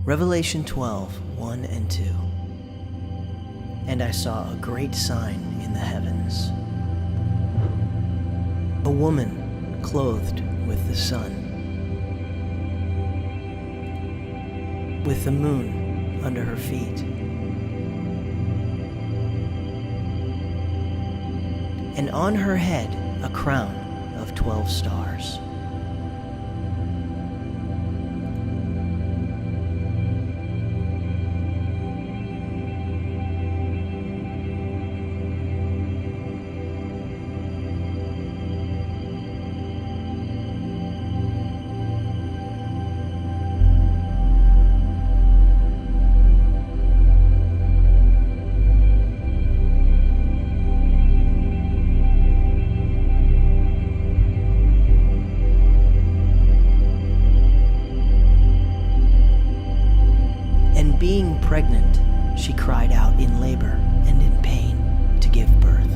Revelation 12, 1 and 2. And I saw a great sign in the heavens. A woman clothed with the sun, with the moon under her feet, and on her head a crown of 12 stars. Being pregnant, she cried out in labor and in pain to give birth.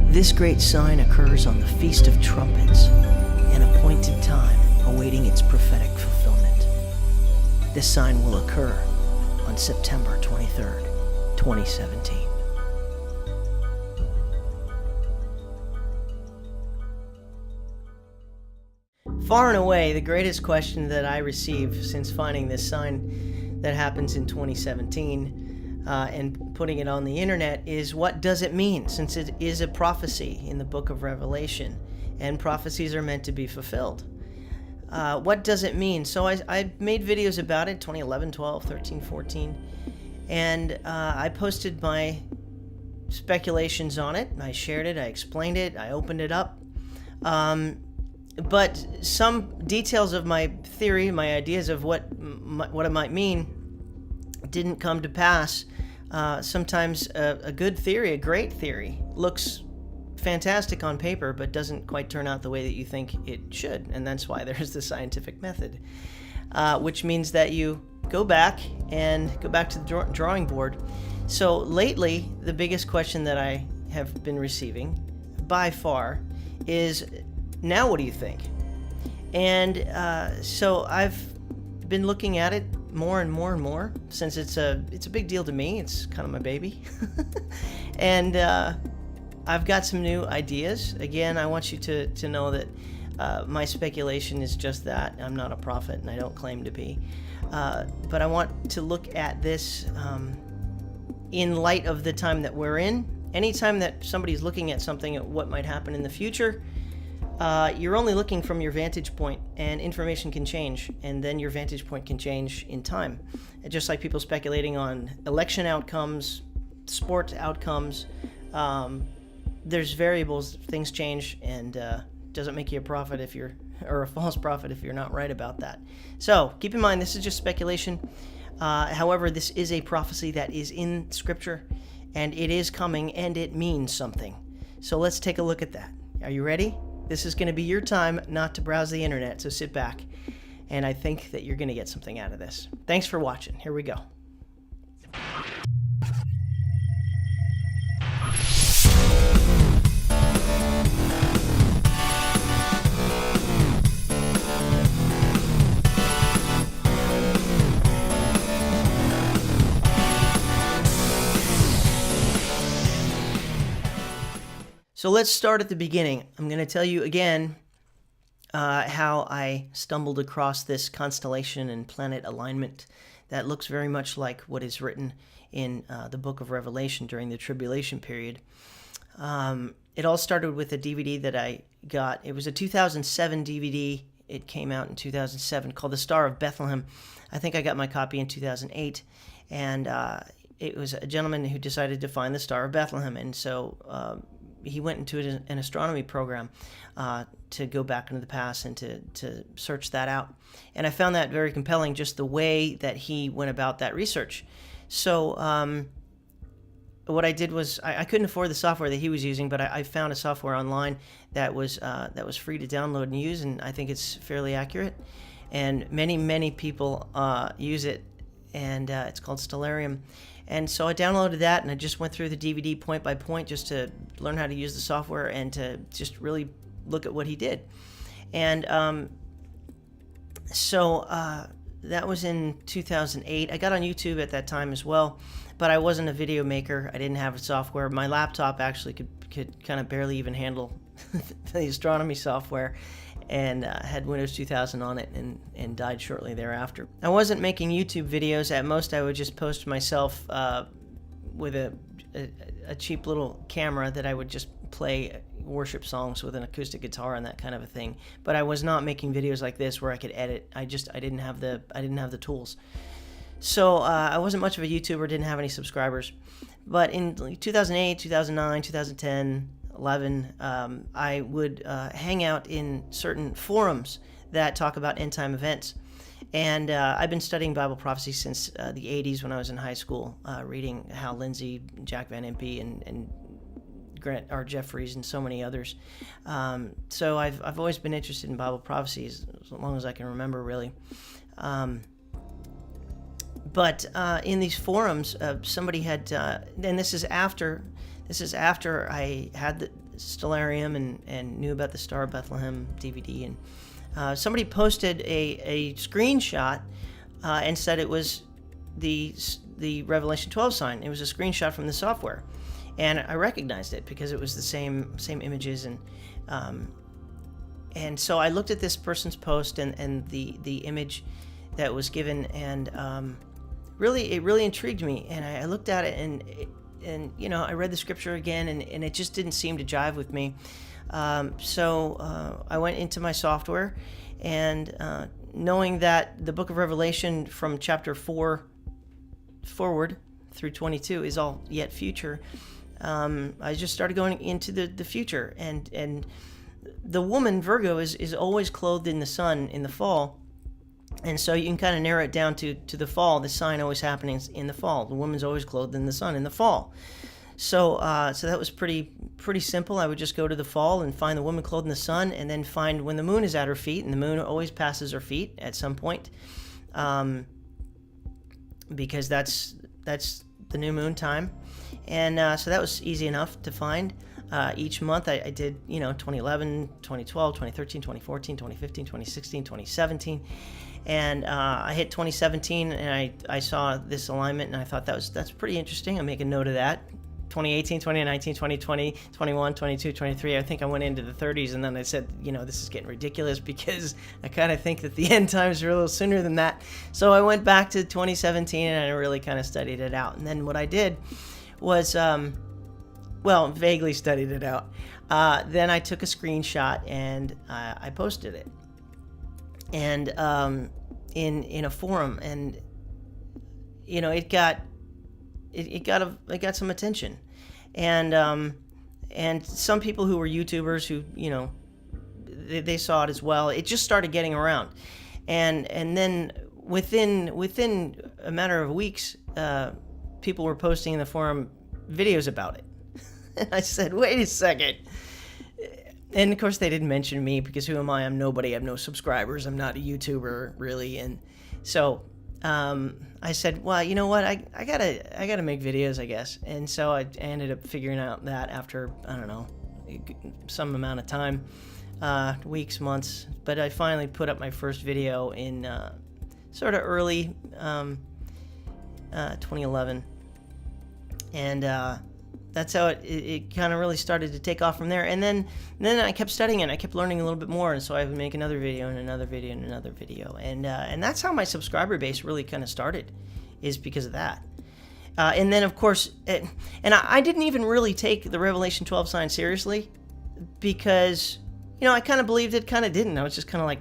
This great sign occurs on the Feast of Trumpets, an appointed time awaiting its prophetic fulfillment. This sign will occur on September 23rd, 2017. Far and away, the greatest question that I receive since finding this sign that happens in 2017 and putting it on the internet is, what does it mean? Since it is a prophecy in the book of Revelation, and prophecies are meant to be fulfilled. What does it mean? So I made videos about it, 2011, 12, 13, 14, and I posted my speculations on it. I shared it, I explained it, I opened it up. But some details of my theory, my ideas of what it might mean, didn't come to pass. Sometimes a good theory, a great theory, looks fantastic on paper, but doesn't quite turn out the way that you think it should. And that's why there's the scientific method, which means that you go back to the drawing board. So lately, the biggest question that I have been receiving by far is, now what do you think? And so I've been looking at it more and more and more, since it's a big deal to me. It's kind of my baby. And I've got some new ideas. Again, I want you to know that my speculation is just that. I'm not a prophet, and I don't claim to be. But I want to look at this in light of the time that we're in. Anytime that somebody's looking at something, at what might happen in the future, you're only looking from your vantage point, and information can change, and then your vantage point can change in time. And just like people speculating on election outcomes, sport outcomes, there's variables, things change, and doesn't make you a prophet or a false prophet if you're not right about that. So keep in mind, this is just speculation. However, this is a prophecy that is in Scripture, and it is coming, and it means something. So let's take a look at that. Are you ready? This is going to be your time not to browse the internet, so sit back, and I think that you're going to get something out of this. Thanks for watching. Here we go. So let's start at the beginning. I'm going to tell you again how I stumbled across this constellation and planet alignment that looks very much like what is written in the book of Revelation during the tribulation period. It all started with a DVD that I got. It was a 2007 DVD. It came out in 2007, called The Star of Bethlehem. I think I got my copy in 2008, and it was a gentleman who decided to find the Star of Bethlehem, and so he went into an astronomy program to go back into the past and to search that out. And I found that very compelling, just the way that he went about that research. So what I did was I couldn't afford the software that he was using, but I found a software online that was free to download and use, and I think it's fairly accurate. And many people use it, and it's called Stellarium. And so I downloaded that, and I just went through the DVD point by point just to learn how to use the software and to just really look at what he did. And so that was in 2008. I got on YouTube at that time as well, but I wasn't a video maker. I didn't have a software. My laptop actually could kind of barely even handle the astronomy software, and had Windows 2000 on it, and died shortly thereafter. I wasn't making YouTube videos. At most, I would just post myself with a cheap little camera that I would just play worship songs with an acoustic guitar and that kind of a thing. But I was not making videos like this where I could edit. I didn't have the tools. So I wasn't much of a YouTuber, didn't have any subscribers. But in 2008, 2009, 2010, 11, I would hang out in certain forums that talk about end-time events. And I've been studying Bible prophecy since the 80s when I was in high school, reading Hal Lindsey, Jack Van Impe, and Grant R. Jeffries, and so many others. So I've always been interested in Bible prophecy as long as I can remember, really. But in these forums, somebody had, and this is after I had the Stellarium and knew about the Star of Bethlehem DVD, and somebody posted a screenshot and said it was the Revelation 12 sign. It was a screenshot from the software, and I recognized it because it was the same images, and so I looked at this person's post and the image that was given, and it really intrigued me, and I looked at it, and you know, I read the scripture again, and it just didn't seem to jive with me. So I went into my software, and knowing that the book of Revelation from chapter 4 forward through 22 is all yet future, I just started going into the future, and the woman, Virgo, is always clothed in the sun in the fall. And so you can kind of narrow it down to the fall. The sign always happening in the fall. The woman's always clothed in the sun in the fall. So that was pretty simple. I would just go to the fall and find the woman clothed in the sun, and then find when the moon is at her feet, and the moon always passes her feet at some point, because that's the new moon time. And so that was easy enough to find. Each month I did, 2011, 2012, 2013, 2014, 2015, 2016, 2017. And I hit 2017, and I saw this alignment, and I thought that's pretty interesting. I'll make a note of that. 2018, 2019, 2020, 21, 22, 23. I think I went into the 30s, and then I said, this is getting ridiculous, because I kind of think that the end times are a little sooner than that. So I went back to 2017, and I really kind of studied it out. And then what I did was, vaguely studied it out. Then I took a screenshot, and I posted it. And in a forum, and it got some attention, and some people who were YouTubers who they saw it as well. It just started getting around, and then within a matter of weeks, people were posting in the forum videos about it. And I said, wait a second. And of course they didn't mention me, because who am I? I'm nobody. I have no subscribers. I'm not a YouTuber, really. And so I said, well, you know what? I gotta make videos, I guess. And so I ended up figuring out that after, I don't know, some amount of time, weeks, months. But I finally put up my first video in sort of early 2011. And that's how it kind of really started to take off from there. And then I kept studying it. I kept learning a little bit more, and so I would make another video and another video and another video. And that's how my subscriber base really kind of started, is because of that. And then, of course, I didn't even really take the Revelation 12 sign seriously, because, I kind of believed it, kind of didn't. I was just kind of like,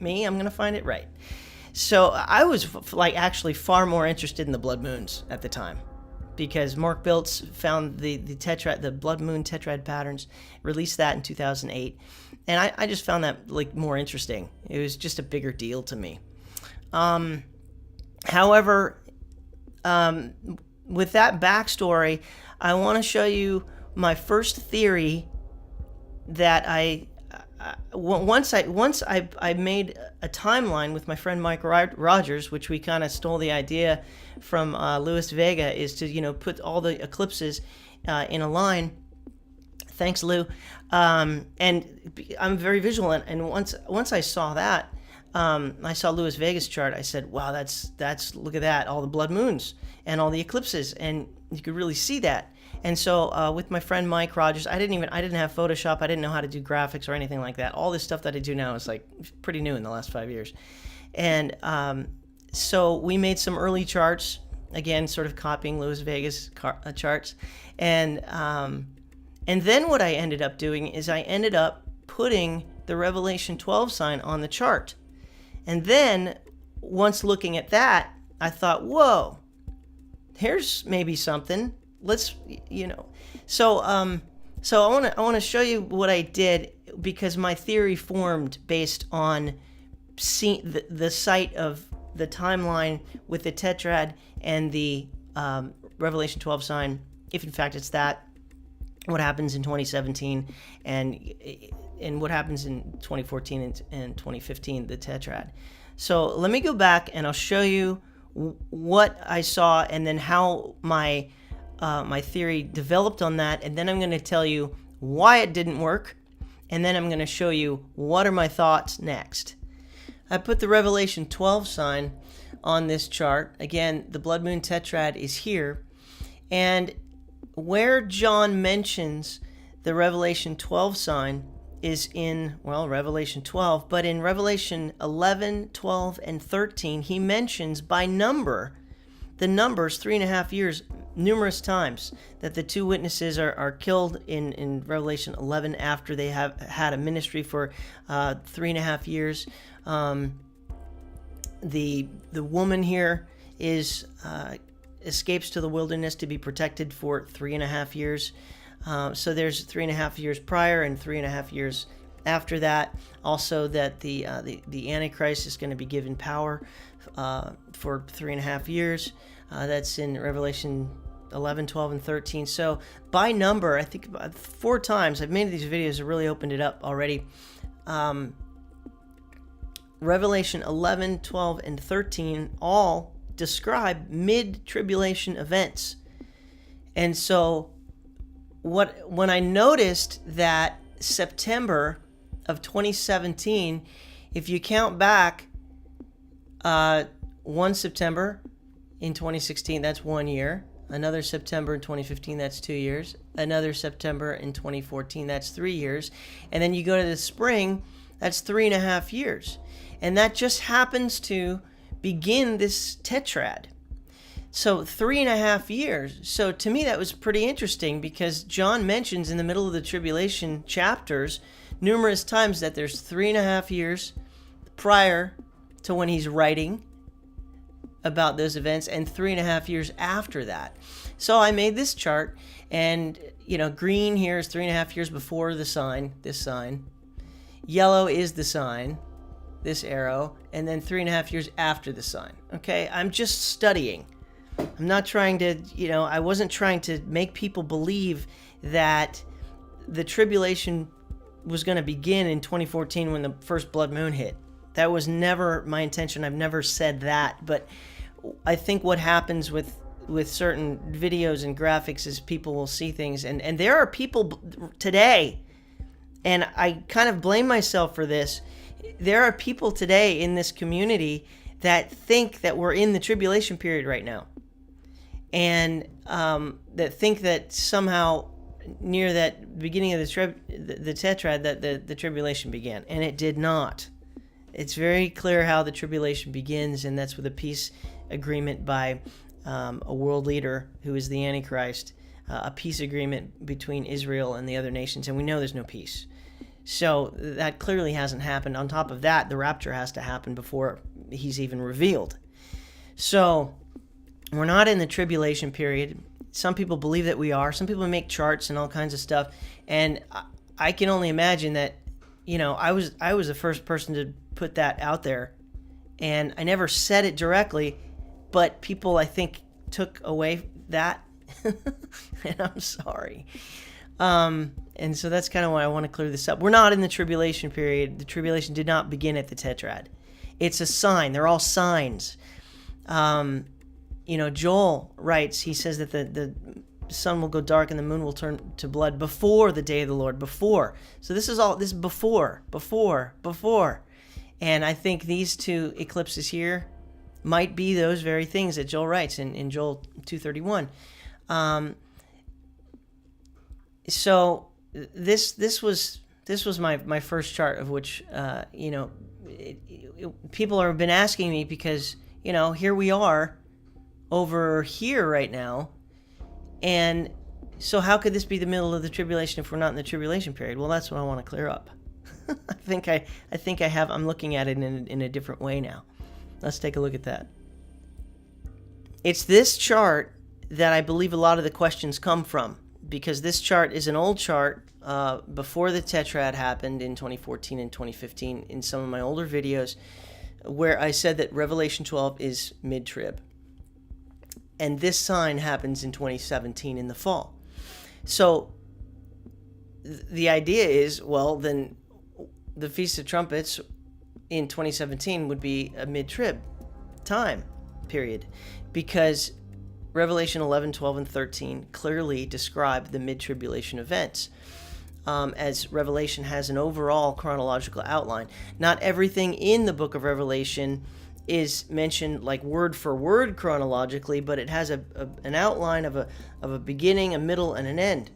me, I'm going to find it right. So I was actually far more interested in the blood moons at the time, because Mark Biltz found the blood moon tetrad patterns, released that in 2008, and I just found that more interesting. It was just a bigger deal to me. However, with that backstory, I want to show you my first theory that once I made a timeline with my friend Mike Rogers, which we kind of stole the idea from Luis Vega, is to put all the eclipses in a line. Thanks, Lou. And I'm very visual, and once I saw that, I saw Luis Vega's chart. I said, "Wow, that's look at that! All the blood moons and all the eclipses, and you could really see that." And so with my friend Mike Rogers, I didn't have Photoshop. I didn't know how to do graphics or anything like that. All this stuff that I do now is like pretty new in the last 5 years. And so we made some early charts, again, sort of copying Luis Vega's charts. And then what I ended up doing is I ended up putting the Revelation 12 sign on the chart. And then once looking at that, I thought, whoa, here's maybe something. Let's, so I want to show you what I did, because my theory formed based on the sight of the timeline with the tetrad and the Revelation 12 sign, if in fact it's that, what happens in 2017 and what happens in 2014 and 2015, the tetrad. So let me go back and I'll show you what I saw and then how my theory developed on that, and then I'm going to tell you why it didn't work, and then I'm going to show you what are my thoughts next. I put the Revelation 12 sign on this chart. Again, the blood moon tetrad is here, and where John mentions the Revelation 12 sign is in, Revelation 12, but in Revelation 11, 12, and 13, he mentions by number the numbers 3.5 years numerous times, that the two witnesses are killed in Revelation 11 after they have had a ministry for 3.5 years. The woman here is escapes to the wilderness to be protected for 3.5 years. So there's 3.5 years prior and 3.5 years after that. Also, that the Antichrist is going to be given power for 3.5 years. That's in Revelation 11, 12, and 13. So by number, I think about 4 times. I've made these videos that really opened it up already. Revelation 11, 12, and 13 all describe mid-tribulation events. And so when I noticed that September of 2017, if you count back 1 September in 2016, that's 1 year. Another September in 2015, that's 2 years. Another September in 2014, that's 3 years. And then you go to the spring, that's 3.5 years. And that just happens to begin this tetrad. So 3.5 years. So to me, that was pretty interesting, because John mentions in the middle of the tribulation chapters numerous times that there's 3.5 years prior to when he's writing about those events, and 3.5 years after that. So I made this chart, and green here is 3.5 years before the sign, this sign. Yellow is the sign, this arrow, and then 3.5 years after the sign. Okay, I'm just studying. I'm not trying to, I wasn't trying to make people believe that the tribulation was going to begin in 2014 when the first blood moon hit. That was never my intention. I've never said that, but I think what happens with certain videos and graphics is people will see things, and there are people today, and I kind of blame myself for this. There are people today in this community that think that we're in the tribulation period right now, and that think that somehow near that beginning of the tetrad that the tribulation began, and it did not. It's very clear how the tribulation begins, and that's with a peace agreement by a world leader who is the Antichrist, a peace agreement between Israel and the other nations, and we know there's no peace. So that clearly hasn't happened. On top of that, the rapture has to happen before he's even revealed. So we're not in the tribulation period. Some people believe that we are. Some people make charts and all kinds of stuff, and I can only imagine that, I was the first person to put that out there, and I never said it directly, but people, I think, took away that, and I'm sorry. And so that's kind of why I want to clear this up. We're not in the tribulation period. The tribulation did not begin at the tetrad. It's a sign. They're all signs. Joel writes, he says that the sun will go dark and the moon will turn to blood before the day of the Lord. Before. So this is before. And I think these two eclipses here might be those very things that Joel writes in Joel 2:31. So this was my first chart, of which people have been asking me, because here we are over here right now, and so how could this be the middle of the tribulation if we're not in the tribulation period? Well, that's what I want to clear up. I'm looking at it in a different way now. Let's take a look at that. It's this chart that I believe a lot of the questions come from, because this chart is an old chart before the tetrad happened in 2014 and 2015 in some of my older videos, where I said that Revelation 12 is mid-trib. And this sign happens in 2017 in the fall. So the idea is, well, then the Feast of Trumpets in 2017 would be a mid-trib time period, because Revelation 11, 12, and 13 clearly describe the mid-tribulation events, as Revelation has an overall chronological outline. Not everything in the book of Revelation is mentioned like word for word chronologically, but it has an outline of a beginning, a middle, and an end.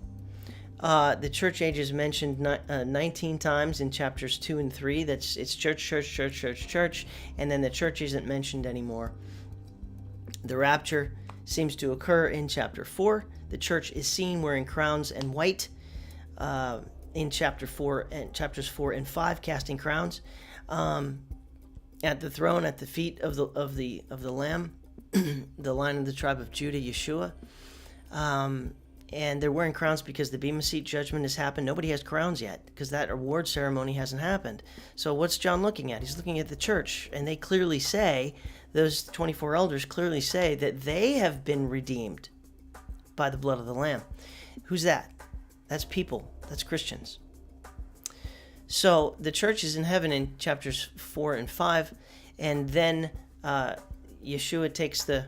The church age is mentioned 19 times in chapters 2 and 3. It's church, and then the church isn't mentioned anymore. The rapture seems to occur in chapter 4. The church is seen wearing crowns and white in chapters 4 and 5, casting crowns at the throne, at the feet of the Lamb, the Lion of the tribe of Judah, Yeshua. And they're wearing crowns because the Bema Seat judgment has happened. Nobody has crowns yet because that award ceremony hasn't happened. So what's John looking at? He's looking at the church, and they clearly say, those 24 elders clearly say that they have been redeemed by the blood of the Lamb. Who's that? That's people. That's Christians. So the church is in heaven in chapters 4 and 5, and then Yeshua takes the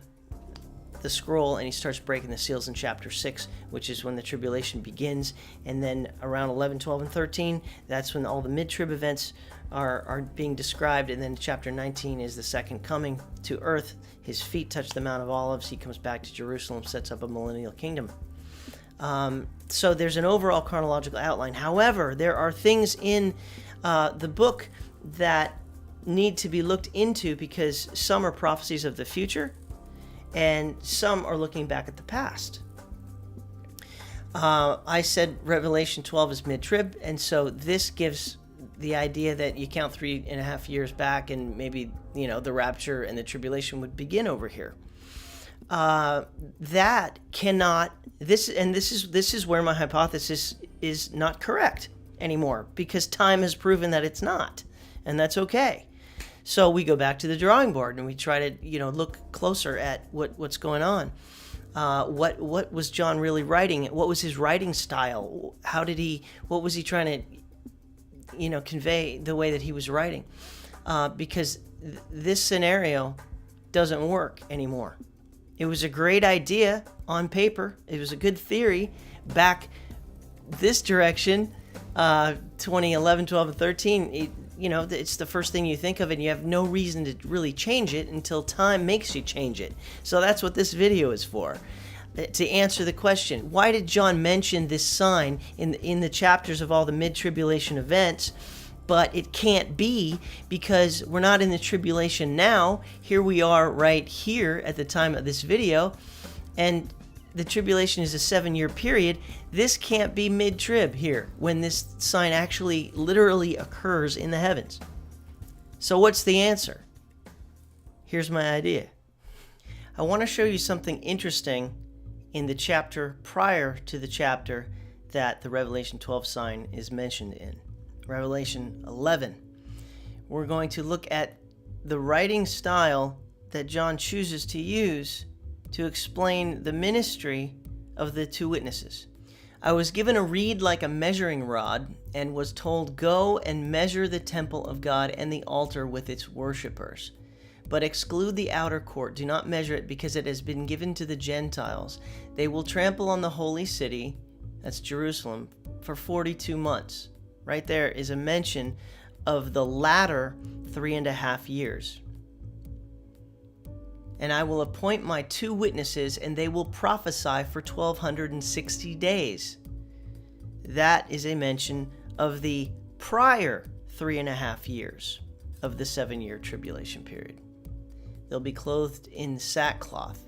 scroll and he starts breaking the seals in chapter 6, which is when the tribulation begins. And then around 11, 12, and 13, that's when all the mid-trib events are being described. And then chapter 19 is the second coming to earth. His feet touch the Mount of Olives. He comes back to Jerusalem, sets up a millennial kingdom. So there's an overall chronological outline. However, there are things in the book that need to be looked into, because some are prophecies of the future and some are looking back at the past. I said Revelation 12 is mid-trib, and so this gives the idea that you count 3.5 years back, and maybe the rapture and the tribulation would begin over here. That cannot. This is where my hypothesis is not correct anymore, because time has proven that it's not, and that's okay. So we go back to the drawing board and we try to look closer at what's going on. What was John really writing? What was his writing style? What was he trying to convey the way that he was writing? Because this scenario doesn't work anymore. It was a great idea on paper. It was a good theory back this direction, 2011, 12, and 13. It's the first thing you think of, and you have no reason to really change it until time makes you change it. So that's what this video is for, to answer the question, why did John mention this sign in the chapters of all the mid-tribulation events? But it can't be, because we're not in the tribulation now. Here we are right here at the time of this video, and the tribulation is a 7-year period. This can't be mid-trib here when this sign actually literally occurs in the heavens. So what's the answer? Here's my idea. I want to show you something interesting in the chapter prior to the chapter that the Revelation 12 sign is mentioned in. Revelation 11. We're going to look at the writing style that John chooses to use to explain the ministry of the two witnesses. I was given a reed like a measuring rod and was told, "Go and measure the temple of God and the altar with its worshippers. But exclude the outer court. Do not measure it, because it has been given to the Gentiles. They will trample on the holy city," that's Jerusalem, "for 42 months. Right there is a mention of the latter 3.5 years. "And I will appoint my two witnesses, and they will prophesy for 1,260 days. That is a mention of the prior 3.5 years of the 7-year tribulation period. They'll be clothed in sackcloth.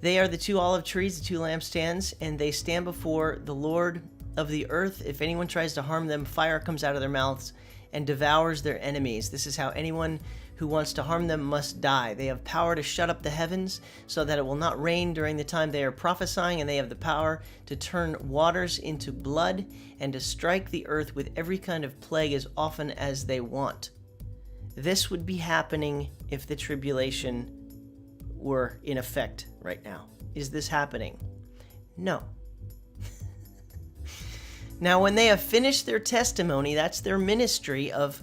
They are the two olive trees, the two lampstands, and they stand before the Lord of the earth. If anyone tries to harm them, fire comes out of their mouths and devours their enemies. This is how anyone who wants to harm them must die. They have power to shut up the heavens so that it will not rain during the time they are prophesying, and they have the power to turn waters into blood and to strike the earth with every kind of plague as often as they want." This would be happening if the tribulation were in effect right now. Is this happening? No. Now, when they have finished their testimony, that's their ministry of,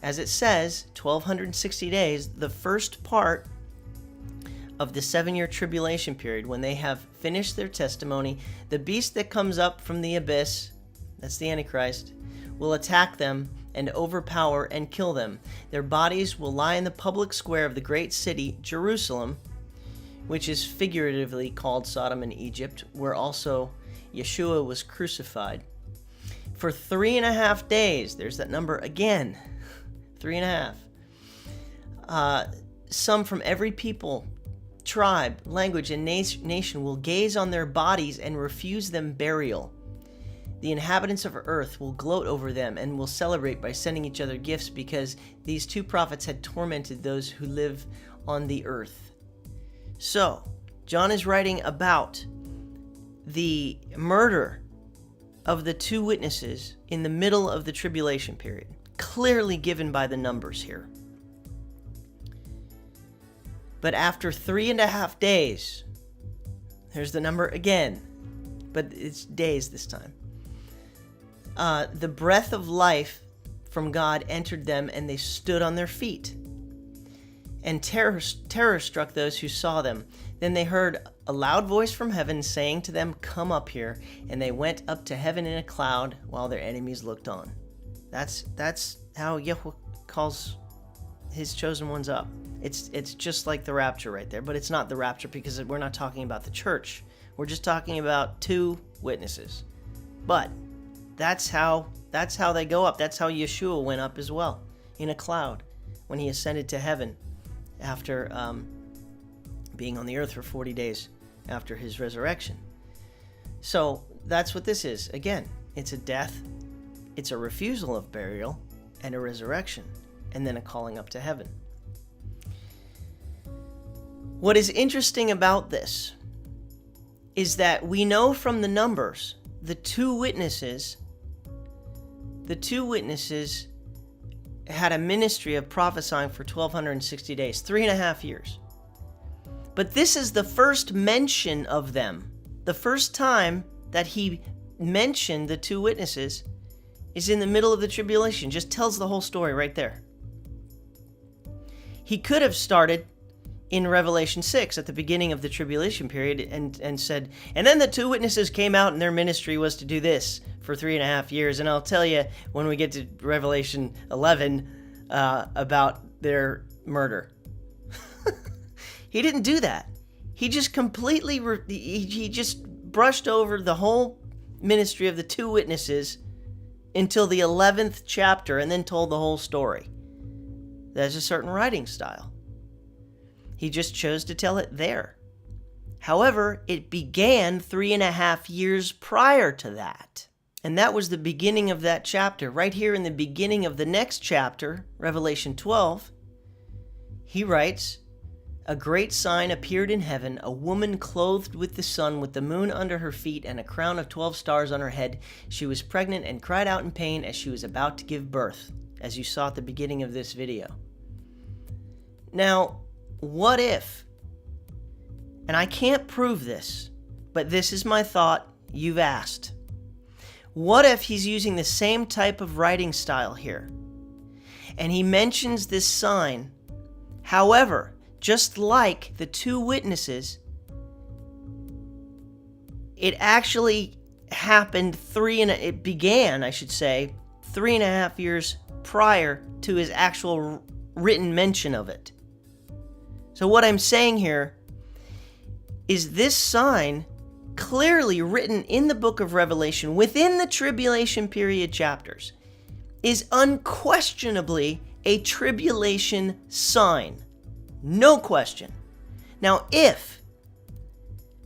as it says, 1,260 days, the first part of the 7-year tribulation period, when they have finished their testimony, the beast that comes up from the abyss, that's the Antichrist, will attack them and overpower and kill them. Their bodies will lie in the public square of the great city, Jerusalem, which is figuratively called Sodom and Egypt, where also Yeshua was crucified. For 3.5 days, there's that number again, 3.5. Some from every people, tribe, language, and nation will gaze on their bodies and refuse them burial. The inhabitants of earth will gloat over them and will celebrate by sending each other gifts, because these two prophets had tormented those who live on the earth. So, John is writing about the murder of the two witnesses in the middle of the tribulation period, clearly given by the numbers here. But after 3.5 days, there's the number again, but it's days this time. The breath of life from God entered them, and they stood on their feet. And terror struck those who saw them. Then they heard a loud voice from heaven saying to them, "Come up here." And they went up to heaven in a cloud while their enemies looked on. That's how Yahweh calls his chosen ones up. It's just like the rapture right there, but it's not the rapture, because we're not talking about the church. We're just talking about two witnesses. But that's how they go up. That's how Yeshua went up as well, in a cloud, when he ascended to heaven after being on the earth for 40 days after his resurrection. So that's what this is. Again, it's a death, it's a refusal of burial, and a resurrection, and then a calling up to heaven. What is interesting about this is that we know from the numbers, the two witnesses had a ministry of prophesying for 1,260 days, 3.5 years. But this is the first mention of them. The first time that he mentioned the two witnesses is in the middle of the tribulation. Just tells the whole story right there. He could have started in Revelation 6 at the beginning of the tribulation period and said, "And then the two witnesses came out, and their ministry was to do this for 3.5 years. And I'll tell you when we get to Revelation 11 about their murder." He didn't do that. He just completely, he just brushed over the whole ministry of the two witnesses until the 11th chapter, and then told the whole story. That's a certain writing style. He just chose to tell it there. However, it began 3.5 years prior to that. And that was the beginning of that chapter. Right here in the beginning of the next chapter, Revelation 12, he writes, "A great sign appeared in heaven, a woman clothed with the sun, with the moon under her feet, and a crown of 12 stars on her head. She was pregnant and cried out in pain as she was about to give birth," as you saw at the beginning of this video. Now, what if And I can't prove this, but this is my thought. You've asked. What if he's using the same type of writing style here? And he mentions this sign. However, just like the two witnesses, it actually happened it began 3.5 years prior to his actual written mention of it. So what I'm saying here is this sign, clearly written in the book of Revelation within the tribulation period chapters, is unquestionably a tribulation sign. No question. Now, if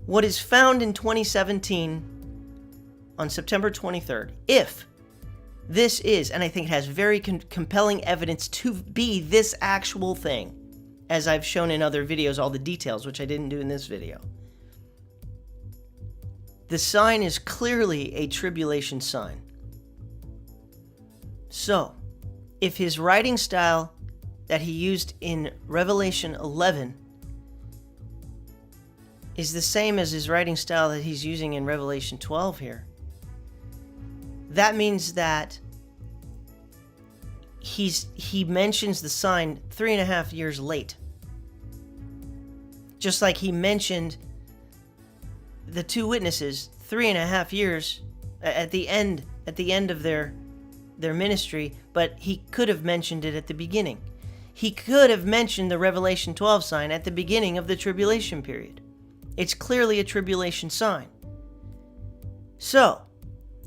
what is found in 2017 on September 23rd, if this is, and I think it has very compelling evidence to be this actual thing, as I've shown in other videos, all the details, which I didn't do in this video. The sign is clearly a tribulation sign. So, if his writing style that he used in Revelation 11 is the same as his writing style that he's using in Revelation 12 here, that means that he mentions the sign 3.5 years late. Just like he mentioned the two witnesses 3.5 years at the end of their ministry, but he could have mentioned it at the beginning. He could have mentioned the Revelation 12 sign at the beginning of the tribulation period. It's clearly a tribulation sign. So,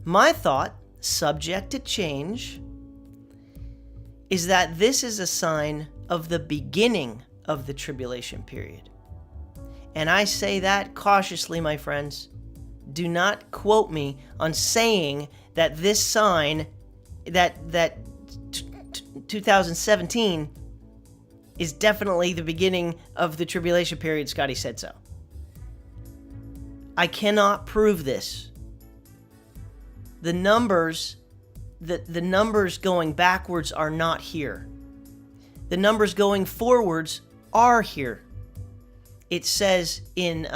my thought, subject to change, is that this is a sign of the beginning of the tribulation period. And I say that cautiously, my friends. Do not quote me on saying that this sign, that 2017 is definitely the beginning of the tribulation period. Scotty said so. I cannot prove this. The numbers going backwards are not here. The numbers going forwards are here. It says in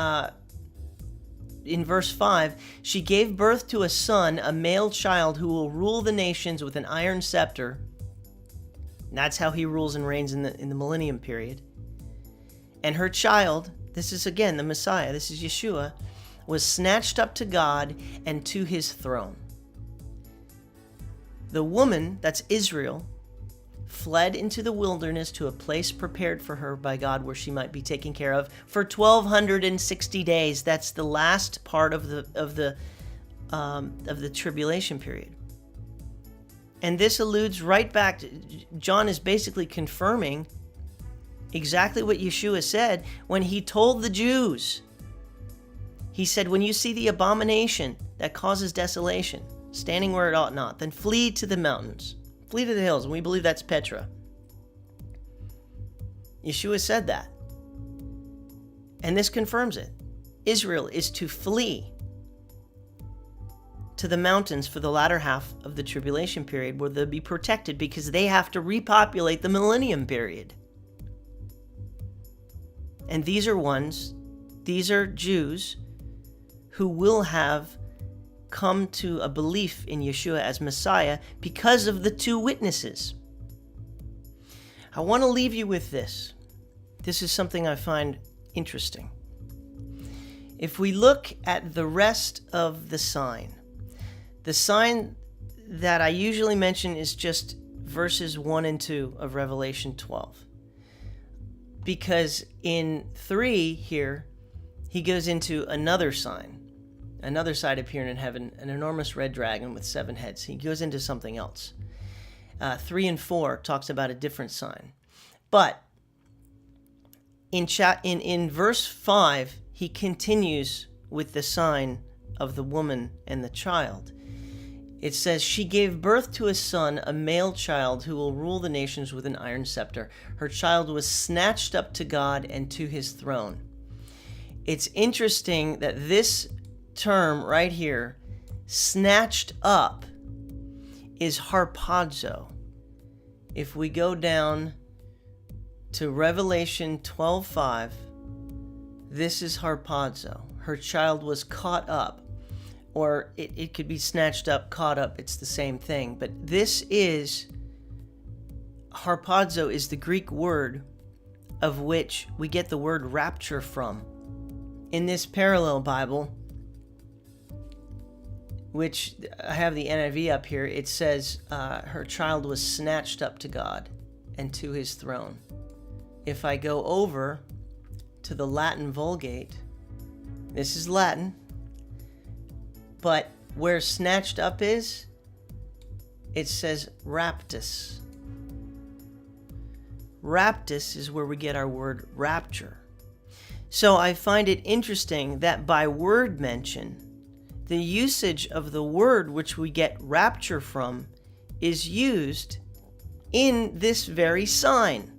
verse 5, she gave birth to a son, a male child, who will rule the nations with an iron scepter. And that's how he rules and reigns in the millennium period. And her child, this is again the Messiah, this is Yeshua, was snatched up to God and to his throne. The woman, that's Israel, fled into the wilderness to a place prepared for her by God where she might be taken care of for 1,260 days. That's the last part of the tribulation period. And this alludes right back to, John is basically confirming exactly what Yeshua said when he told the Jews. He said, when you see the abomination that causes desolation, standing where it ought not, then flee to the mountains. Flee to the hills, and we believe that's Petra. Yeshua said that. And this confirms it. Israel is to flee to the mountains for the latter half of the tribulation period, where they'll be protected because they have to repopulate the millennium period. And these are Jews who will have come to a belief in Yeshua as Messiah because of the two witnesses. I want to leave you with this. This is something I find interesting. If we look at the rest of the sign that I usually mention is just verses 1 and 2 of Revelation 12. Because in 3 here, he goes into another sign. Another side appearing in heaven, an enormous red dragon with 7 heads. He goes into something else. 3 and 4 talks about a different sign. But in verse 5, he continues with the sign of the woman and the child. It says, she gave birth to a son, a male child, who will rule the nations with an iron scepter. Her child was snatched up to God and to his throne. It's interesting that this term right here, snatched up, is harpazo. If we go down to Revelation 12:5, This is harpazo. Her child was caught up, or it could be snatched up, caught up. It's the same thing. But this is, harpazo is the Greek word of which we get the word rapture from. In this parallel Bible, which I have the NIV up here, it says her child was snatched up to God and to his throne. If I go over to the Latin Vulgate, this is Latin, but where snatched up is, it says raptus. Raptus is where we get our word rapture. So I find it interesting that by word mention, the usage of the word which we get rapture from is used in this very sign.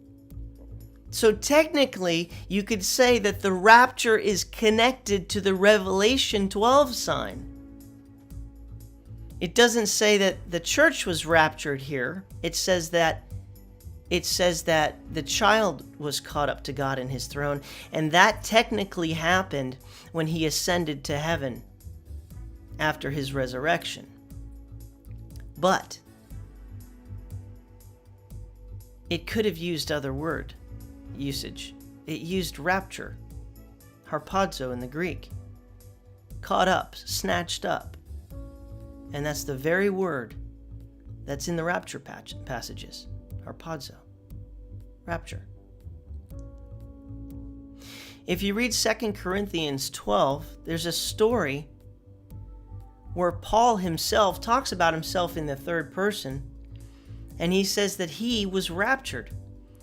So technically, you could say that the rapture is connected to the Revelation 12 sign. It doesn't say that the church was raptured here. It says that the child was caught up to God in his throne, and that technically happened when he ascended to heaven after his resurrection. But it could have used other word usage. It used rapture, harpazo in the Greek, caught up, snatched up. And that's the very word that's in the rapture passages, harpazo, rapture. If you read 2 Corinthians 12, there's a story where Paul himself talks about himself in the third person, and he says that he was raptured.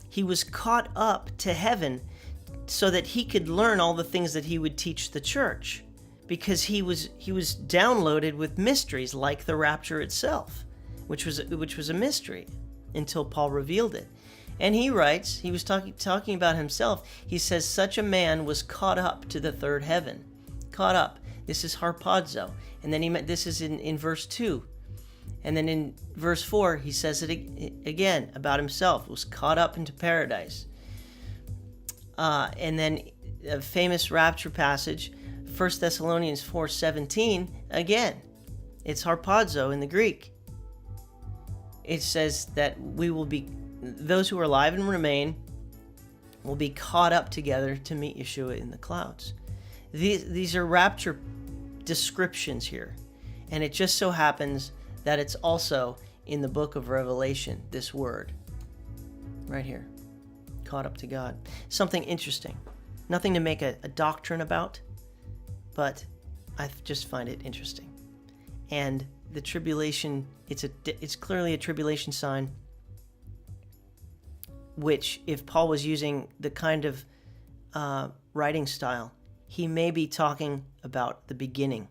He was caught up to heaven so that he could learn all the things that he would teach the church, because he was downloaded with mysteries like the rapture itself, which was a mystery until Paul revealed it. And he writes, he was talking about himself. He says, such a man was caught up to the third heaven. Caught up. This is harpazo. And then this is in verse 2. And then in verse 4, he says it again about himself, was caught up into paradise. And then a famous rapture passage, 1 Thessalonians 4:17, again, it's harpazo in the Greek. It says that those who are alive and remain will be caught up together to meet Yeshua in the clouds. These are rapture descriptions here. And it just so happens that it's also in the book of Revelation, this word right here, caught up to God. Something interesting. Nothing to make a doctrine about, but I just find it interesting. And the tribulation, it's clearly a tribulation sign, which if Paul was using the kind of writing style, he may be talking about the beginning,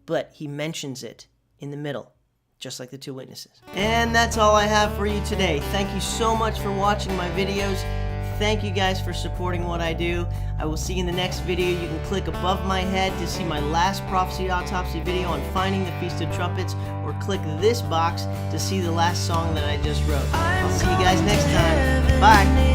but he mentions it in the middle, just like the two witnesses. And that's all I have for you today. Thank you so much for watching my videos. Thank you guys for supporting what I do. I will see you in the next video. You can click above my head to see my last Prophecy Autopsy video on finding the Feast of Trumpets, or click this box to see the last song that I just wrote. I'll see you guys next time. Bye.